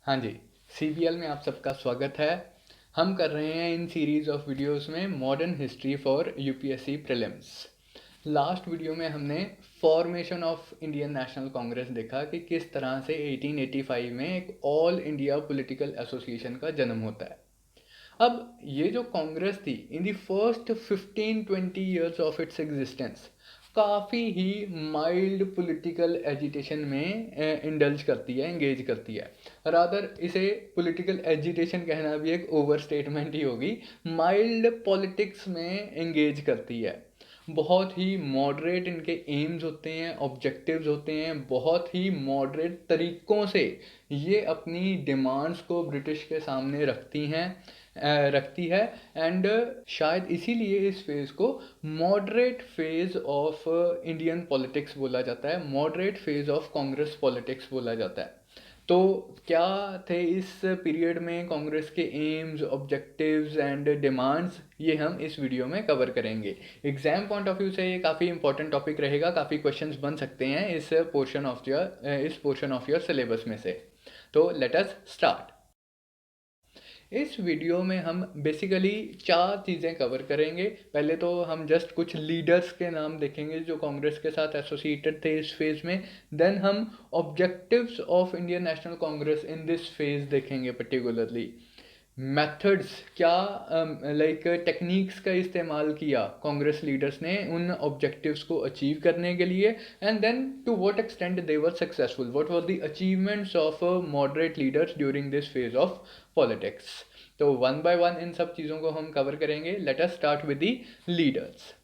हाँ जी, CBL में आप सबका स्वागत है। हम कर रहे हैं इन सीरीज़ ऑफ वीडियोस में modern history for UPSC prelims. Last video में हमने formation of Indian National Congress देखा कि किस तरह से 1885 में एक ऑल इंडिया पॉलिटिकल एसोसिएशन का जन्म होता है। अब ये जो कांग्रेस थी in the first 15-20 years of its existence काफ़ी ही माइल्ड पॉलिटिकल एजिटेशन में इंडल्ज करती है, इंगेज करती है। रादर इसे पॉलिटिकल एजिटेशन कहना भी एक ओवर स्टेटमेंट ही होगी। माइल्ड पॉलिटिक्स में इंगेज करती है। बहुत ही मॉडरेट इनके एम्स होते हैं, ऑब्जेक्टिव्स होते हैं। बहुत ही मॉडरेट तरीक़ों से ये अपनी डिमांड्स को ब्रिटिश के सामने रखती है। एंड शायद इसीलिए इस फेज़ को moderate phase of Indian politics बोला जाता है, moderate phase of Congress politics बोला जाता है। तो क्या थे इस पीरियड में कांग्रेस के एम्स, ऑब्जेक्टिव्स एंड डिमांड्स, ये हम इस वीडियो में कवर करेंगे। एग्जाम पॉइंट ऑफ व्यू से ये काफ़ी इंपॉर्टेंट टॉपिक रहेगा, काफ़ी क्वेश्चंस बन सकते हैं इस पोर्शन ऑफ योर सिलेबस में से। तो लेट अस स्टार्ट। इस वीडियो में हम बेसिकली चार चीज़ें कवर करेंगे। पहले तो हम जस्ट कुछ लीडर्स के नाम देखेंगे जो कांग्रेस के साथ एसोसिएटेड थे इस फेज़ में। देन हम objectives of Indian National Congress in this phase देखेंगे पर्टिकुलरली। मेथड्स, क्या लाइक टेक्निक्स का इस्तेमाल किया कांग्रेस लीडर्स ने उन ऑब्जेक्टिव्स को अचीव करने के लिए। And then to what extent they were successful, what were the achievements of moderate leaders during this phase of politics. तो वन बाय वन इन सब चीज़ों को हम कवर करेंगे। Let us start with the leaders.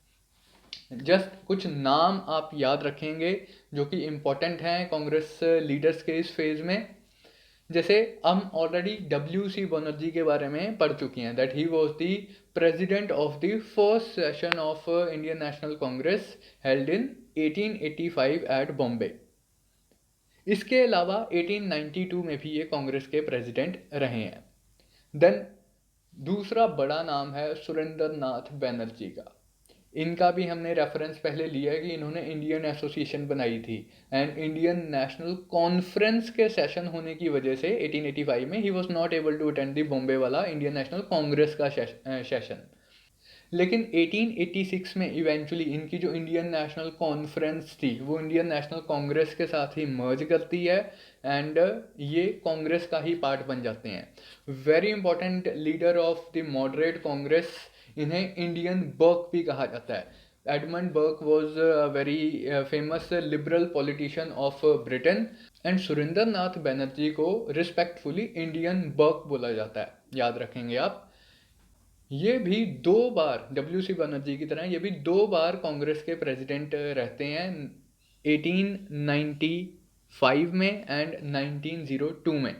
Just कुछ नाम आप याद रखेंगे जो कि इम्पोर्टेंट हैं कांग्रेस लीडर्स के इस फेज में। जैसे हम ऑलरेडी WC बनर्जी के बारे में पढ़ चुके हैं, that he was the president of the first session of Indian National Congress held in 1885 at Bombay. इसके अलावा 1892 में भी ये कांग्रेस के प्रेसिडेंट रहे हैं। देन दूसरा बड़ा नाम है सुरेंद्र नाथ बनर्जी का। इनका भी हमने रेफरेंस पहले लिया है कि इन्होंने इंडियन एसोसिएशन बनाई थी। एंड इंडियन नेशनल कॉन्फ्रेंस के सेशन होने की वजह से 1885 में he was not able to attend the Bombay वाला इंडियन नेशनल कांग्रेस का सेशन। लेकिन 1886 में इवेंचुअली इनकी जो इंडियन नेशनल कॉन्फ्रेंस थी वो इंडियन नेशनल कांग्रेस के साथ ही मर्ज करती है। एंड ये कांग्रेस का ही पार्ट बन जाते हैं। Very important leader of the moderate Congress, इन्हें इंडियन बर्क भी कहा जाता है। Edmund Burke was a very famous liberal politician of Britain. And Surendra Nath Banerjee को रिस्पेक्टफुली इंडियन बर्क बोला जाता है, याद रखेंगे आप। ये भी 2 बार WC बनर्जी की तरह ये भी 2 बार कांग्रेस के प्रेसिडेंट रहते हैं, 1895 में एंड 1902 में।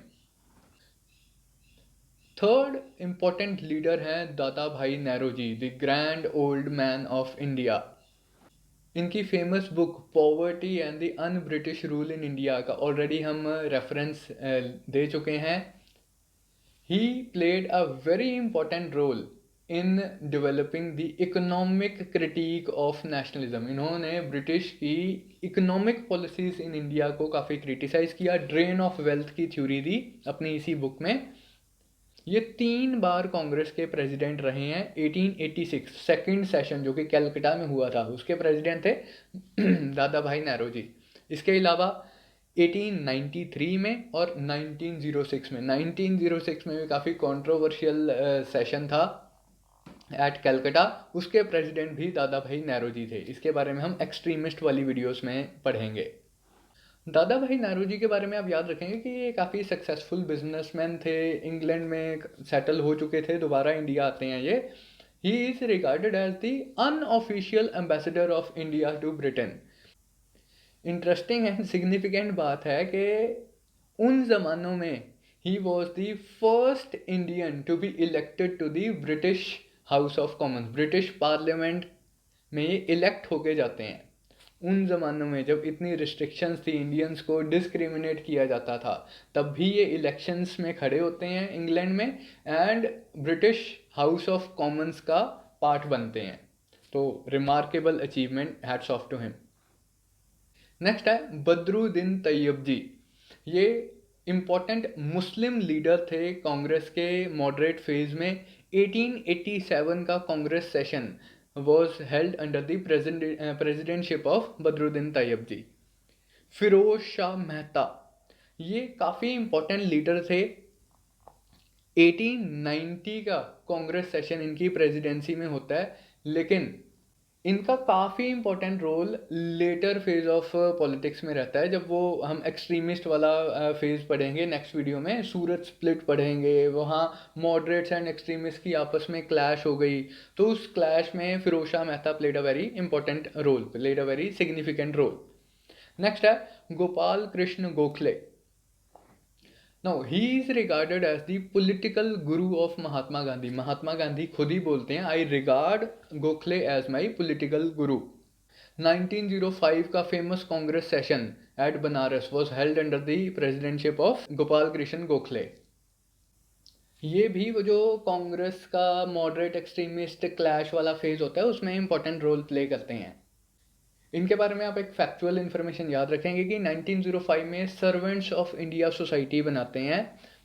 थर्ड इंपॉर्टेंट लीडर हैं Dadabhai Naoroji, the grand old man of India. इनकी famous book poverty and the unBritish rule in India का ऑलरेडी हम रेफरेंस दे चुके हैं। He played a very important role in developing the economic critique of nationalism. इन्होंने British की economic policies in India को काफ़ी क्रिटिसाइज किया, ड्रेन ऑफ वेल्थ की थ्योरी दी अपनी इसी बुक में। ये 3 बार कांग्रेस के प्रेसिडेंट रहे हैं। 1886 सेकेंड सेशन जो कि कैलकटा में हुआ था उसके प्रेसिडेंट थे दादा भाई नौरोजी। इसके अलावा 1893 में और 1906 में, 1906 में भी काफ़ी कंट्रोवर्शियल सेशन था एट कैलकटा। उसके प्रेसिडेंट भी दादा भाई नौरोजी थे। इसके बारे में हम एक्सट्रीमिस्ट वाली वीडियोस में पढ़ेंगे। दादा भाई नौरोजी के बारे में आप याद रखेंगे कि ये काफ़ी सक्सेसफुल बिजनेसमैन थे, इंग्लैंड में सेटल हो चुके थे, दोबारा इंडिया आते हैं ये। He is regarded as the unofficial ambassador of India to Britain. Interesting and significant बात है कि उन ज़मानों में he was the first Indian to be elected to the British House of Commons. British parliament में ये इलेक्ट होके जाते हैं। उन ज़मानों में जब इतनी रिस्ट्रिक्शंस थी, इंडियंस को डिस्क्रिमिनेट किया जाता था, तब भी ये इलेक्शंस में खड़े होते हैं इंग्लैंड में and British House of Commons का पार्ट बनते हैं। तो remarkable achievement, hats off to him. Next है बदरुद्दीन तैयब जी। ये इम्पोर्टेंट मुस्लिम लीडर थे कांग्रेस के मॉडरेट फेज में। 1887 का Congress session was held under the presidentship of Badruddin Tyabji. Phiroz Shah Mehta, ये काफ़ी इम्पोर्टेंट लीडर थे। 1890 का कांग्रेस सेशन इनकी प्रेसिडेंसी में होता है, लेकिन इनका काफ़ी important role later phase of politics में रहता है। जब वो हम एक्सट्रीमिस्ट वाला फेज पढ़ेंगे नेक्स्ट वीडियो में, सूरत स्प्लिट पढ़ेंगे, वहाँ मॉडरेट्स एंड एक्सट्रीमिस्ट की आपस में क्लैश हो गई, तो उस क्लैश में Firoz Shah Mehta played a very important role, played a very significant role. Next है Gopal Krishna Gokhale. Now he is regarded as the political guru of Mahatma Gandhi. Mahatma Gandhi खुद ही बोलते हैं, I regard Gokhale as my political guru। 1905 का famous Congress session at Banaras was held under the presidency of Gopal Krishna Gokhale. ये भी वो जो कांग्रेस का मॉडरेट एक्सट्रीमिस्ट क्लैश वाला फेज होता है उसमें इंपॉर्टेंट रोल प्ले करते हैं। इनके बारे में आप एक फैक्चुअल इन्फॉर्मेशन याद रखेंगे कि 1905 में सर्वेंट्स ऑफ इंडिया सोसाइटी बनाते हैं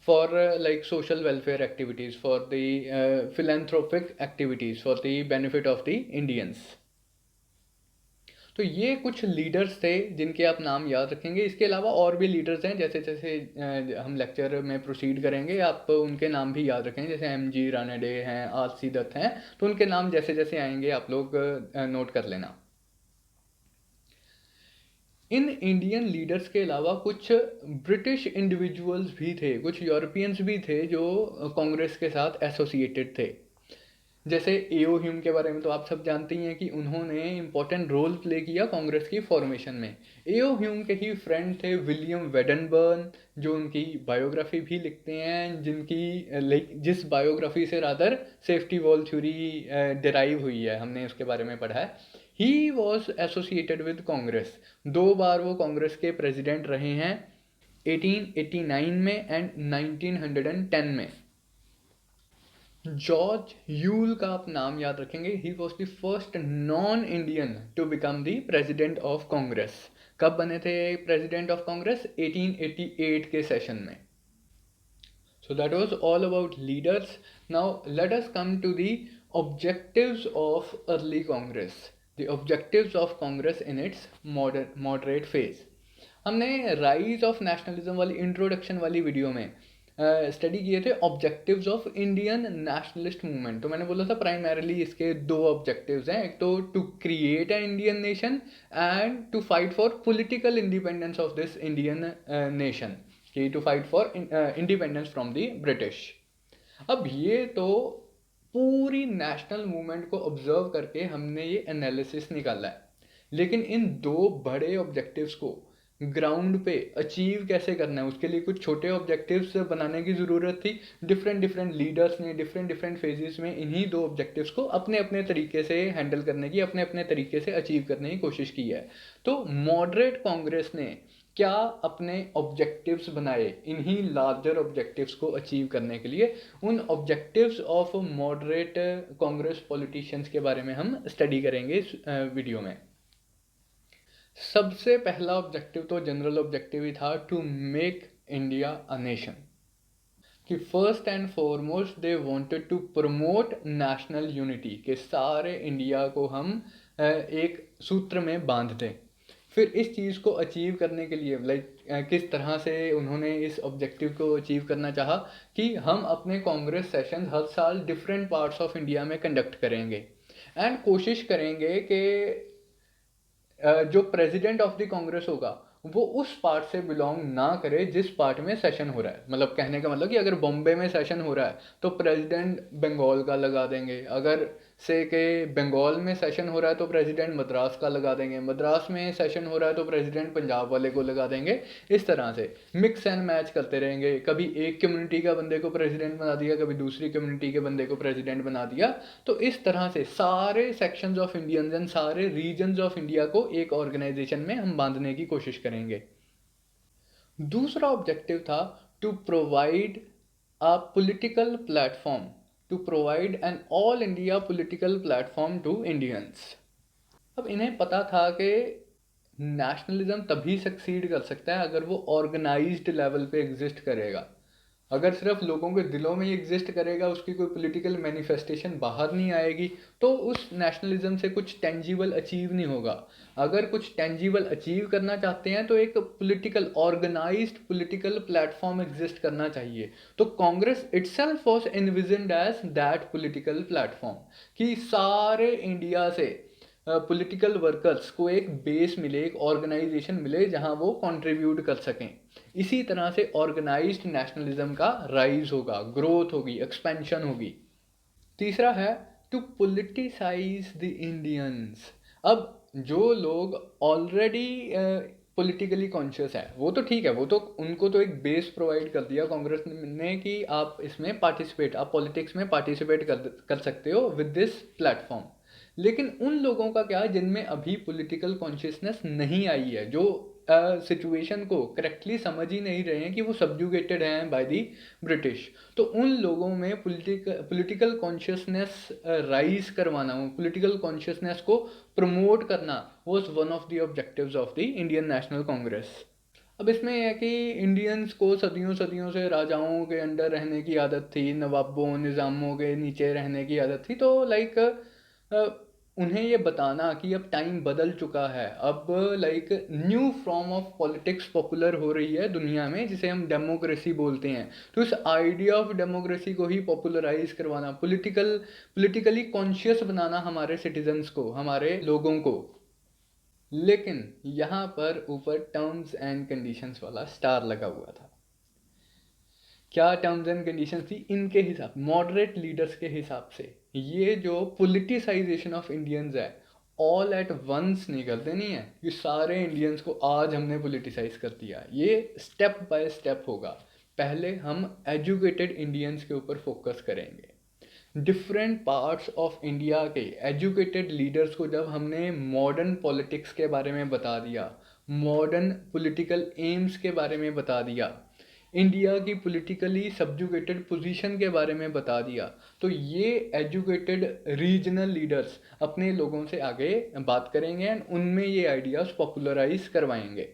for like social welfare activities, for the philanthropic activities, for the benefit of the Indians. तो ये कुछ लीडर्स थे जिनके आप नाम याद रखेंगे। इसके अलावा और भी लीडर्स हैं, जैसे जैसे हम लेक्चर में प्रोसीड करेंगे आप उनके नाम भी याद रखेंगे, जैसे MG रानडे हैं, आरसी दत्त हैं, तो उनके नाम जैसे जैसे आएंगे आप लोग नोट कर लेना। इन इंडियन लीडर्स के अलावा कुछ ब्रिटिश इंडिविजुअल्स भी थे, कुछ यूरोपियंस भी थे जो कांग्रेस के साथ एसोसिएटेड थे। जैसे एओ ह्यूम के बारे में तो आप सब जानते ही हैं कि उन्होंने इम्पोर्टेंट रोल प्ले किया कांग्रेस की फॉर्मेशन में। एओ ह्यूम के ही फ्रेंड थे विलियम वेडनबर्न, जो उनकी बायोग्राफी भी लिखते हैं, जिनकी जिस बायोग्राफी से rather safety wall theory derive हुई है, हमने उसके बारे में पढ़ा है। He was associated with Congress. 2 बार वो कांग्रेस के प्रेसिडेंट रहे हैं, 1889 में एंड 1910 में। जॉर्ज यूल का आप नाम याद रखेंगे। He was the first non Indian to become the president of Congress. कब बने थे प्रेसिडेंट ऑफ कांग्रेस? 1888 के सेशन में। So that was all about leaders. Now let us come to the objectives of early Congress, the objectives of Congress in its moderate phase. हमने rise of nationalism वाली introduction वाली video में study किए थे objectives of Indian nationalist movement. तो मैंने बोला था प्राइमरीली इसके 2 ऑब्जेक्टिव्स हैं, एक तो to create a Indian nation and to fight for political independence of this Indian nation, कि to fight for independence from the British. अब ये तो पूरी नेशनल मूवमेंट को ऑब्जर्व करके हमने ये एनालिसिस निकाला है, लेकिन इन 2 बड़े ऑब्जेक्टिव्स को ग्राउंड पे अचीव कैसे करना है उसके लिए कुछ छोटे ऑब्जेक्टिव्स बनाने की ज़रूरत थी। डिफरेंट लीडर्स ने डिफरेंट फेजेस में इन्हीं 2 ऑब्जेक्टिव्स को अपने अपने तरीके से हैंडल करने की, अपने अपने तरीके से अचीव करने की कोशिश की है। तो मॉडरेट कांग्रेस ने क्या अपने ऑब्जेक्टिव्स बनाए इन्हीं लार्जर ऑब्जेक्टिव्स को अचीव करने के लिए? उन objectives of moderate Congress politicians के बारे में हम स्टडी करेंगे इस वीडियो में। सबसे पहला ऑब्जेक्टिव तो जनरल ऑब्जेक्टिव ही था, to make India a nation. कि first and foremost they wanted to promote national unity, के सारे इंडिया को हम एक सूत्र में बांध दें। फिर इस चीज़ को अचीव करने के लिए किस तरह से उन्होंने इस ऑब्जेक्टिव को अचीव करना चाहा कि हम अपने कांग्रेस सेशन हर साल डिफरेंट पार्ट्स ऑफ इंडिया में कंडक्ट करेंगे एंड कोशिश करेंगे कि जो प्रेसिडेंट ऑफ द कांग्रेस होगा वो उस पार्ट से बिलोंग ना करे जिस पार्ट में सेशन हो रहा है। मतलब कहने का मतलब कि अगर बॉम्बे में सेशन हो रहा है तो प्रेसिडेंट बंगाल का लगा देंगे, अगर से के बंगाल में सेशन हो रहा है तो प्रेसिडेंट मद्रास का लगा देंगे, मद्रास में सेशन हो रहा है तो प्रेसिडेंट पंजाब वाले को लगा देंगे। इस तरह से मिक्स एंड मैच करते रहेंगे। कभी एक कम्युनिटी का बंदे को प्रेसिडेंट बना दिया, कभी दूसरी कम्युनिटी के बंदे को प्रेसिडेंट बना दिया। तो इस तरह से सारे सेक्शंस ऑफ इंडियंस एंड सारे रीजन्स ऑफ इंडिया को एक ऑर्गेनाइजेशन में हम बांधने की कोशिश करेंगे। दूसरा ऑब्जेक्टिव था to provide a political platform, to provide an all India political platform to Indians. अब इन्हें पता था कि नेशनलिज्म तभी सक्सीड कर सकता है अगर वो ऑर्गेनाइज्ड लेवल पे एग्जिस्ट करेगा। अगर सिर्फ लोगों के दिलों में ही एग्जिस्ट करेगा, उसकी कोई पॉलिटिकल मैनिफेस्टेशन बाहर नहीं आएगी, तो उस नेशनलिज्म से कुछ टेंजिबल अचीव नहीं होगा। अगर कुछ टेंजिबल अचीव करना चाहते हैं तो एक political organized political platform exist करना चाहिए। तो Congress itself was envisioned as that political platform, कि सारे इंडिया से पॉलिटिकल वर्कर्स को एक बेस मिले, एक ऑर्गेनाइजेशन मिले जहां वो कंट्रीब्यूट कर सकें। इसी तरह से ऑर्गेनाइज्ड नेशनलिज्म का राइज होगा, ग्रोथ होगी, एक्सपेंशन होगी। तीसरा है टू पॉलिटिसाइज द इंडियंस। अब जो लोग ऑलरेडी पॉलिटिकली कॉन्शियस है वो तो ठीक है, वो तो उनको तो एक बेस प्रोवाइड कर दिया कांग्रेस ने कि आप इसमें पार्टिसिपेट, आप पॉलिटिक्स में पार्टिसिपेट कर सकते हो विद दिस प्लेटफॉर्म। लेकिन उन लोगों का क्या जिनमें अभी पॉलिटिकल कॉन्शियसनेस नहीं आई है, जो सिचुएशन को करेक्टली समझ ही नहीं रहे हैं कि वो सब्जुगेटेड हैं बाय दी ब्रिटिश। तो उन लोगों में पॉलिटिकल कॉन्शियसनेस राइज करवाना, पॉलिटिकल कॉन्शियसनेस को प्रमोट करना was one of the objectives of the Indian National Congress. अब इसमें यह है कि इंडियंस को सदियों सदियों से राजाओं के अंडर रहने की आदत थी, नवाबों निज़ामों के नीचे रहने की आदत थी। तो लाइक उन्हें ये बताना कि अब टाइम बदल चुका है, अब like new form of politics popular हो रही है दुनिया में जिसे हम डेमोक्रेसी बोलते हैं। तो इस आइडिया ऑफ डेमोक्रेसी को ही पॉपुलराइज करवाना, पॉलिटिकली कॉन्शियस बनाना हमारे सिटीजन्स को, हमारे लोगों को। लेकिन यहाँ पर ऊपर टर्म्स एंड कंडीशंस वाला स्टार लगा हुआ था। क्या टर्म्स एंड कंडीशंस थी? इनके हिसाब, मॉडरेट लीडर्स के हिसाब से ये जो पॉलिटिसाइजेशन ऑफ इंडियंस है ऑल एट वंस नहीं करते नहीं है कि सारे इंडियंस को आज हमने पॉलिटिसाइज कर दिया। ये स्टेप बाय स्टेप होगा। पहले हम एजुकेटेड इंडियंस के ऊपर फोकस करेंगे। डिफरेंट पार्ट्स ऑफ इंडिया के एजुकेटेड लीडर्स को जब हमने मॉडर्न पॉलिटिक्स के बारे में बता दिया, मॉडर्न पॉलिटिकल एम्स के बारे में बता दिया, इंडिया की पॉलिटिकली सब्जुगेटेड पोजीशन के बारे में बता दिया, तो ये एजुकेटेड रीजनल लीडर्स अपने लोगों से आगे बात करेंगे एंड उनमें ये आइडियाज पॉपुलराइज करवाएंगे।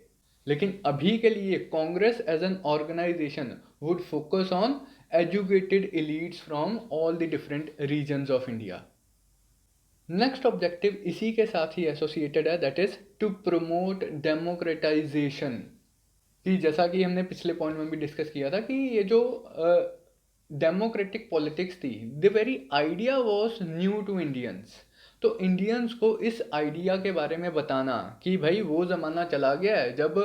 लेकिन अभी के लिए Congress as an organization would focus on educated elites from all the different regions of India. Next objective इसी के साथ ही एसोसिएटेड है, that is to promote democratization. कि जैसा कि हमने पिछले पॉइंट में भी डिस्कस किया था कि ये जो डेमोक्रेटिक पॉलिटिक्स थी, the very idea was new to Indians. तो इंडियंस को इस आइडिया के बारे में बताना कि भाई वो ज़माना चला गया है जब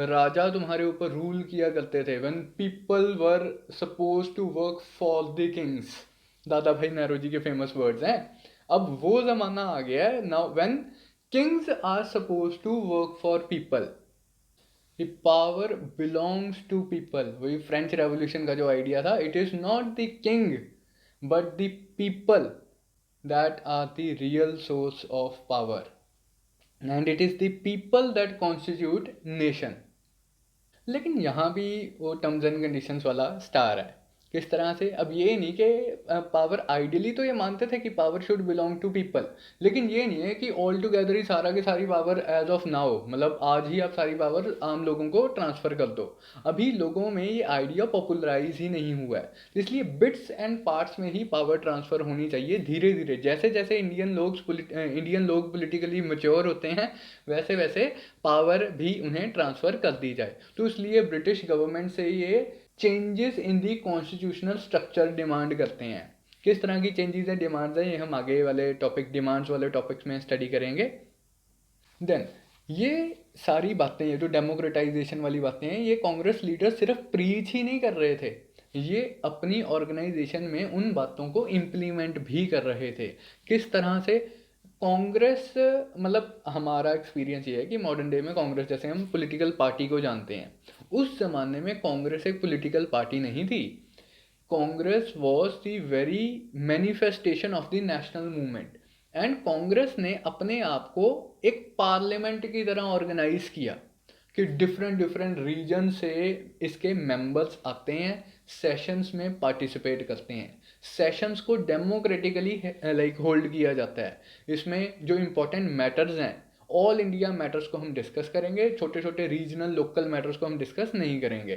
राजा तुम्हारे ऊपर रूल किया करते थे, when people were suppose to work for the kings. Dadabhai Naoroji के फेमस वर्ड्स हैं। अब वो ज़माना आ गया है now when kings are suppose to work for people. Power belongs to people. वही फ्रेंच रेवोल्यूशन का जो आइडिया था, it is not the king but the people that are the real source of power and it is the people that constitute nation। लेकिन यहाँ भी वो terms and conditions वाला star है। किस तरह से? अब ये नहीं कि पावर, आइडियली तो ये मानते थे कि power should belong to people, लेकिन ये नहीं है कि ऑल टुगेदर ही सारा की सारी पावर एज ऑफ नाउ, मतलब आज ही आप सारी पावर आम लोगों को ट्रांसफ़र कर दो। अभी लोगों में ये आइडिया पॉपुलराइज ही नहीं हुआ है, इसलिए बिट्स एंड पार्ट्स में ही पावर ट्रांसफ़र होनी चाहिए धीरे धीरे। जैसे जैसे इंडियन लोग पॉलिटिकली मैच्योर होते हैं वैसे वैसे पावर भी उन्हें ट्रांसफ़र कर दी जाए। तो इसलिए ब्रिटिश गवर्नमेंट से ये changes in the constitutional structure demand करते हैं। किस तरह की चेंजेस है, डिमांड्स है, ये हम आगे वाले टॉपिक, डिमांड्स वाले टॉपिक्स में स्टडी करेंगे। देन ये सारी बातें, ये जो डेमोक्रेटाइजेशन वाली बातें हैं, ये कांग्रेस लीडर सिर्फ प्रीच ही नहीं कर रहे थे, ये अपनी ऑर्गेनाइजेशन में उन बातों को इम्प्लीमेंट भी कर रहे थे। किस तरह से? कांग्रेस, मतलब हमारा एक्सपीरियंस ये है कि मॉडर्न डे में कांग्रेस, जैसे हम पॉलिटिकल पार्टी को जानते हैं, उस ज़माने में कांग्रेस एक पॉलिटिकल पार्टी नहीं थी। Congress was the very manifestation of the national movement and Congress ने अपने आप को एक पार्लियामेंट की तरह ऑर्गेनाइज किया कि डिफरेंट डिफरेंट रीजन से इसके मेंबर्स आते हैं, सेशंस में पार्टिसिपेट करते हैं। सेशंस को डेमोक्रेटिकली लाइक होल्ड किया जाता है। इसमें जो इम्पोर्टेंट मैटर्स हैं ऑल इंडिया मैटर्स को हम डिस्कस करेंगे, छोटे छोटे रीजनल लोकल मैटर्स को हम डिस्कस नहीं करेंगे।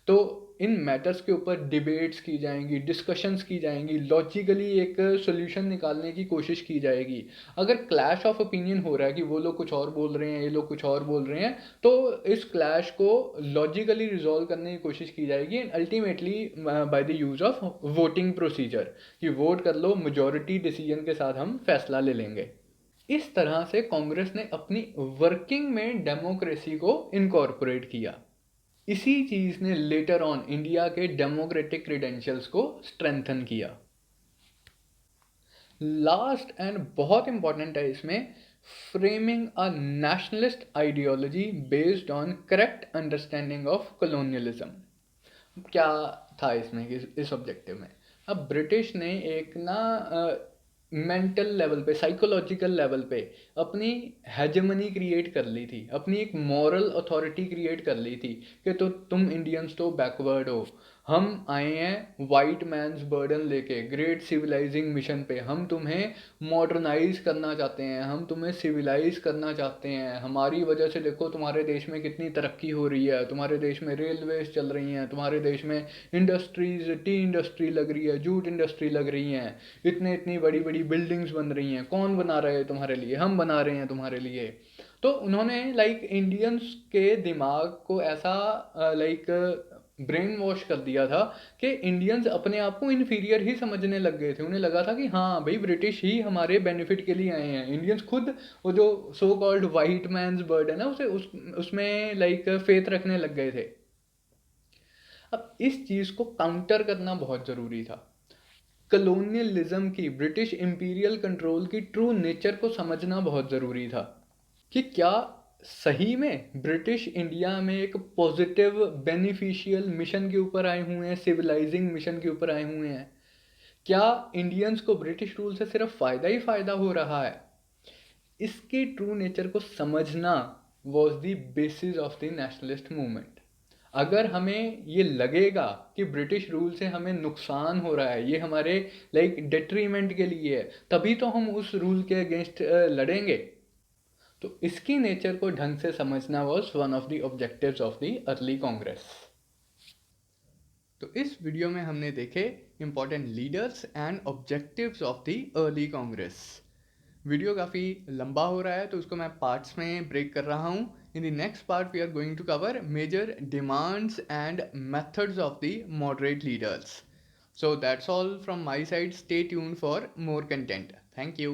तो इन मैटर्स के ऊपर डिबेट्स की जाएंगी, डिस्कशंस की जाएंगी, लॉजिकली एक सोल्यूशन निकालने की कोशिश की जाएगी। अगर क्लैश ऑफ ओपिनियन हो रहा है कि वो लोग कुछ और बोल रहे हैं, ये लोग कुछ और बोल रहे हैं, तो इस क्लैश को लॉजिकली रिजॉल्व करने की कोशिश की जाएगी and ultimately by the use of voting procedure, कि वोट कर लो, मेजॉरिटी डिसीजन के साथ हम फैसला ले लेंगे। इस तरह से कांग्रेस ने अपनी वर्किंग में डेमोक्रेसी को इनकॉर्पोरेट किया। इसी चीज ने लेटर ऑन इंडिया के डेमोक्रेटिक क्रीडेंशियल्स को स्ट्रेंथन किया। लास्ट एंड बहुत इंपॉर्टेंट है इसमें, framing a nationalist ideology based on correct understanding of colonialism. क्या था इसमें, इस ऑब्जेक्टिव में? अब ब्रिटिश ने एक ना मेंटल लेवल पे, साइकोलॉजिकल लेवल पे अपनी हेजेमनी क्रिएट कर ली थी, अपनी एक मॉरल अथॉरिटी क्रिएट कर ली थी कि तो तुम इंडियंस तो बैकवर्ड हो, हम आए हैं वाइट मैन्स बर्डन लेके ग्रेट सिविलाइजिंग मिशन पे, हम तुम्हें मॉडर्नाइज करना चाहते हैं, हम तुम्हें सिविलाइज करना चाहते हैं, हमारी वजह से देखो तुम्हारे देश में कितनी तरक्की हो रही है, तुम्हारे देश में रेलवेज चल रही हैं, तुम्हारे देश में इंडस्ट्रीज, टी इंडस्ट्री लग रही है, जूट इंडस्ट्री लग रही हैं, इतने इतनी बड़ी बड़ी बिल्डिंग्स बन रही हैं, कौन बना रहे हैं तुम्हारे लिए? हम बना रहे हैं तुम्हारे लिए। तो उन्होंने लाइक इंडियंस के दिमाग को ऐसा लाइक ब्रेन वॉश कर दिया था कि इंडियंस अपने आप को इन्फीरियर ही समझने लग गए थे। उन्हें लगा था कि हाँ भाई, ब्रिटिश ही हमारे बेनिफिट के लिए आए हैं। इंडियंस खुद वो जो so called white man's burden है ना, उसमें लाइक फेथ रखने लग गए थे। अब इस चीज़ को काउंटर करना बहुत ज़रूरी था। कलोनियलिज्म की, ब्रिटिश इंपीरियल कंट्रोल की ट्रू नेचर को समझना बहुत ज़रूरी था कि क्या सही में ब्रिटिश इंडिया में एक पॉजिटिव बेनिफिशियल मिशन के ऊपर आए हुए हैं, सिविलाइजिंग मिशन के ऊपर आए हुए हैं? क्या इंडियंस को ब्रिटिश रूल से सिर्फ फ़ायदा ही फ़ायदा हो रहा है? इसके ट्रू नेचर को समझना was the basis of the nationalist movement. अगर हमें ये लगेगा कि ब्रिटिश रूल से हमें नुकसान हो रहा है, ये हमारे लाइक डेट्रीमेंट के लिए है, तभी तो हम उस रूल के अगेंस्ट लड़ेंगे। तो इसकी नेचर को ढंग से समझना was one of the objectives of the early Congress. तो इस वीडियो में हमने देखे important leaders and objectives of the early Congress. Video काफ़ी लंबा हो रहा है तो उसको मैं पार्ट्स में ब्रेक कर रहा हूँ। In the next part we are going to cover major demands and methods of the moderate leaders. So that's all from my side. Stay tuned for more content. Thank you.